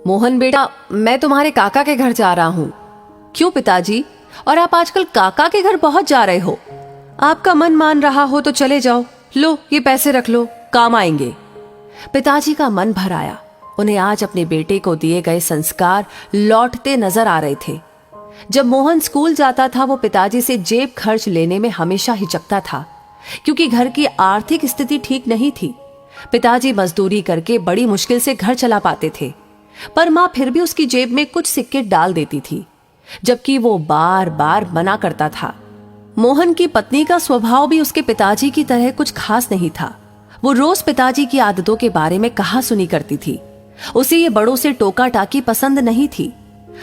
मोहन बेटा, मैं तुम्हारे काका के घर जा रहा हूँ। क्यों पिताजी? और आप आजकल काका के घर पहुंच जा रहे हो? आपका मन मान रहा हो तो चले जाओ। लो, ये पैसे रख लो, काम आएंगे। पिताजी का मन भर आया। उन्हें आज अपने बेटे को दिए गए संस्कार लौटते नजर आ रहे थे। जब मोहन स्कूल जाता था वो पिताजी से जेब खर्च लेने में हमेशा हिचकता था, क्योंकि घर की आर्थिक स्थिति ठीक नहीं थी। पिताजी मजदूरी करके बड़ी मुश्किल से घर चला पाते थे, पर माँ फिर भी उसकी जेब में कुछ सिक्के डाल देती थी, जबकि वो बार बार मना करता था। मोहन की पत्नी का स्वभाव भी उसके पिताजी की तरह कुछ खास नहीं था। वो रोज पिताजी की आदतों के बारे में कहा सुनी करती थी। उसे ये बड़ों से टोका टाकी पसंद नहीं थी।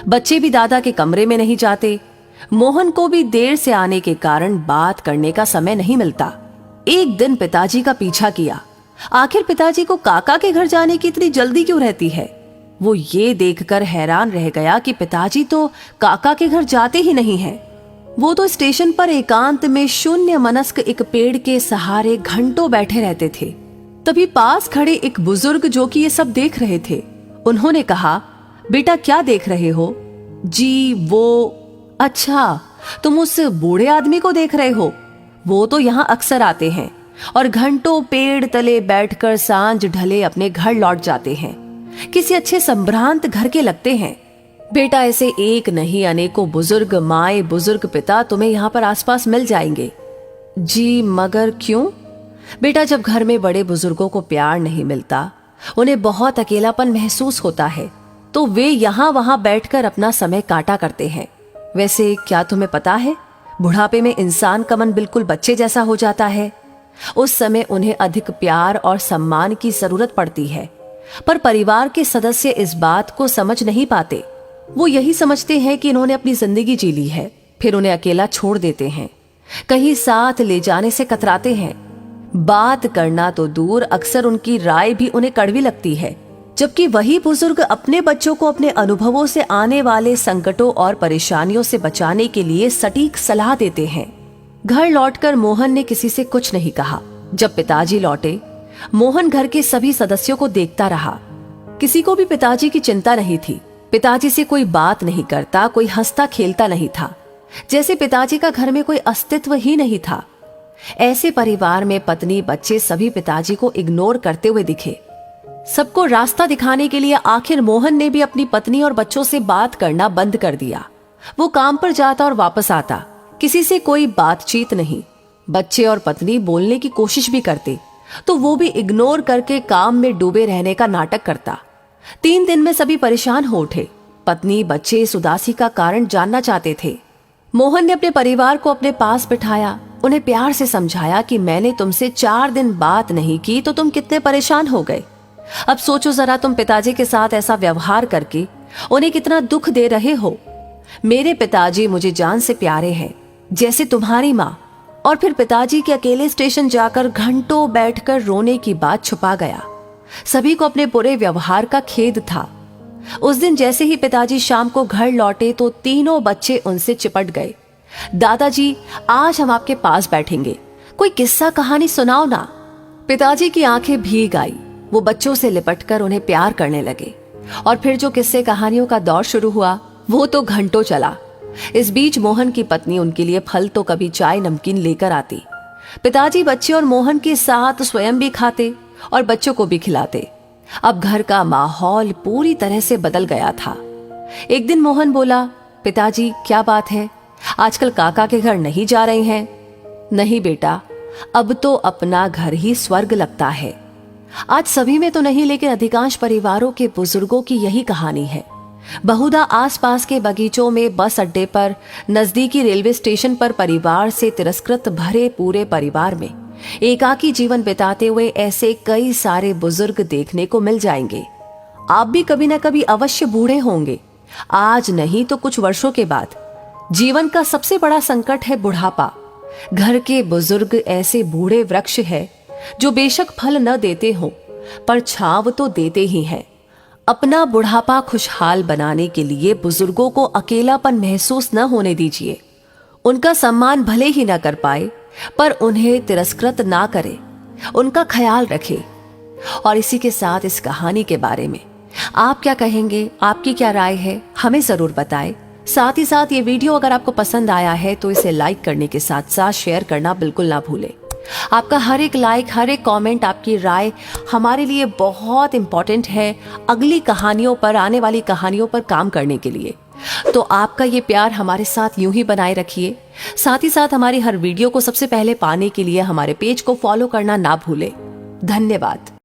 बच्चे भी दादा के कमरे में नहीं जाते। मोहन को भी देर से आने के कारण बात करने का समय नहीं मिलता। एक दिन पिताजी का पीछा किया। आखिर पिताजी को काका के घर जाने की इतनी जल्दी क्यों रहती है? वो ये देखकर हैरान रह गया कि पिताजी तो काका के घर जाते ही नहीं हैं। वो तो स्टेशन पर एकांत में शून्य मनस्क एक पेड़ के सहारे घंटों बैठे रहते थे। तभी पास खड़े एक बुजुर्ग जो कि ये सब देख रहे थे, उन्होंने कहा, बेटा क्या देख रहे हो? जी वो, अच्छा तुम उस बूढ़े आदमी को देख रहे हो? वो तो यहाँ अक्सर आते हैं और घंटों पेड़ तले बैठकर सांझ ढले अपने घर लौट जाते हैं। किसी अच्छे संभ्रांत घर के लगते हैं। बेटा ऐसे एक नहीं अनेकों बुजुर्ग माए बुजुर्ग पिता तुम्हें यहाँ पर आसपास मिल जाएंगे। जी मगर क्यों? बेटा जब घर में बड़े बुजुर्गों को प्यार नहीं मिलता, उन्हें बहुत अकेलापन महसूस होता है, तो वे यहाँ वहां बैठकर अपना समय काटा करते हैं। वैसे क्या तुम्हें पता है, बुढ़ापे में इंसान का मन बिल्कुल बच्चे जैसा हो जाता है। उस समय उन्हें अधिक प्यार और सम्मान की जरूरत पड़ती है, पर परिवार के सदस्य इस बात को समझ नहीं पाते। वो यही समझते हैं कि इन्होंने अपनी जिंदगी जी ली है, फिर उन्हें अकेला छोड़ देते हैं। कहीं साथ ले जाने से कतराते हैं। बात करना तो दूर, अक्सर उनकी राय भी उन्हें कड़वी लगती है, जबकि वही बुजुर्ग अपने बच्चों को अपने अनुभवों से आने वाले संकटों और परेशानियों से बचाने के लिए सटीक सलाह देते हैं। घर लौटकर मोहन ने किसी से कुछ नहीं कहा। जब पिताजी लौटे, मोहन घर के सभी सदस्यों को देखता रहा। किसी को भी पिताजी की चिंता नहीं थी। पिताजी से कोई बात नहीं करता, कोई हंसता खेलता नहीं था, जैसे पिताजी का घर में कोई अस्तित्व ही नहीं था। ऐसे परिवार में पत्नी बच्चे सभी पिताजी को इग्नोर करते हुए दिखे। सबको रास्ता दिखाने के लिए आखिर मोहन ने भी अपनी पत्नी और बच्चों से बात करना बंद कर दिया। वो काम पर जाता और वापस आता, किसी से कोई बातचीत नहीं। बच्चे और पत्नी बोलने की कोशिश भी करते तो वो भी इग्नोर करके काम में डूबे रहने का नाटक करता। 3 दिन में सभी परेशान हो उठे। पत्नी बच्चे इस उदासी का कारण जानना चाहते थे। मोहन ने अपने परिवार को अपने पास बिठाया, उन्हें प्यार से समझाया कि मैंने तुमसे 4 दिन बात नहीं की तो तुम कितने परेशान हो गए। अब सोचो जरा, तुम पिताजी के साथ ऐसा व्यवहार करके उन्हें कितना दुख दे रहे हो। मेरे पिताजी मुझे जान से प्यारे हैं, जैसे तुम्हारी माँ। और फिर पिताजी के अकेले स्टेशन जाकर घंटों बैठकर रोने की बात छुपा गया। सभी को अपने बुरे व्यवहार का खेद था। उस दिन जैसे ही पिताजी शाम को घर लौटे तो तीनों बच्चे उनसे चिपट गए। दादाजी, आज हम आपके पास बैठेंगे, कोई किस्सा कहानी सुनाओ ना। पिताजी की आंखें भीग आई। वो बच्चों से लिपटकर उन्हें प्यार करने लगे। और फिर जो किस्से कहानियों का दौर शुरू हुआ वो तो घंटों चला। इस बीच मोहन की पत्नी उनके लिए फल तो कभी चाय नमकीन लेकर आती। पिताजी बच्चे और मोहन के साथ स्वयं भी खाते और बच्चों को भी खिलाते। अब घर का माहौल पूरी तरह से बदल गया था। एक दिन मोहन बोला, पिताजी क्या बात है, आजकल काका के घर नहीं जा रहे हैं? नहीं बेटा, अब तो अपना घर ही स्वर्ग लगता है। आज सभी में तो नहीं, लेकिन अधिकांश परिवारों के बुजुर्गों की यही कहानी है। बहुधा आसपास के बगीचों में, बस अड्डे पर, नजदीकी रेलवे स्टेशन पर परिवार से तिरस्कृत भरे पूरे परिवार में एकाकी जीवन बिताते हुए ऐसे कई सारे बुजुर्ग देखने को मिल जाएंगे। आप भी कभी न कभी अवश्य बूढ़े होंगे, आज नहीं तो कुछ वर्षों के बाद। जीवन का सबसे बड़ा संकट है बुढ़ापा। घर के बुजुर्ग ऐसे बूढ़े वृक्ष है जो बेशक फल न देते हो, पर छांव तो देते ही हैं। अपना बुढ़ापा खुशहाल बनाने के लिए बुजुर्गों को अकेलापन महसूस न होने दीजिए। उनका सम्मान भले ही न कर पाए, पर उन्हें तिरस्कृत ना करे, उनका ख्याल रखे। और इसी के साथ इस कहानी के बारे में आप क्या कहेंगे, आपकी क्या राय है, हमें जरूर बताएं। साथ ही साथ ये वीडियो अगर आपको पसंद आया है तो इसे लाइक करने के साथ साथ शेयर करना बिल्कुल ना भूलें। आपका हर एक लाइक, हर एक कमेंट, आपकी राय हमारे लिए बहुत इंपॉर्टेंट है अगली कहानियों पर, आने वाली कहानियों पर काम करने के लिए। तो आपका ये प्यार हमारे साथ यूं ही बनाए रखिए। साथ ही साथ हमारी हर वीडियो को सबसे पहले पाने के लिए हमारे पेज को फॉलो करना ना भूलें। धन्यवाद।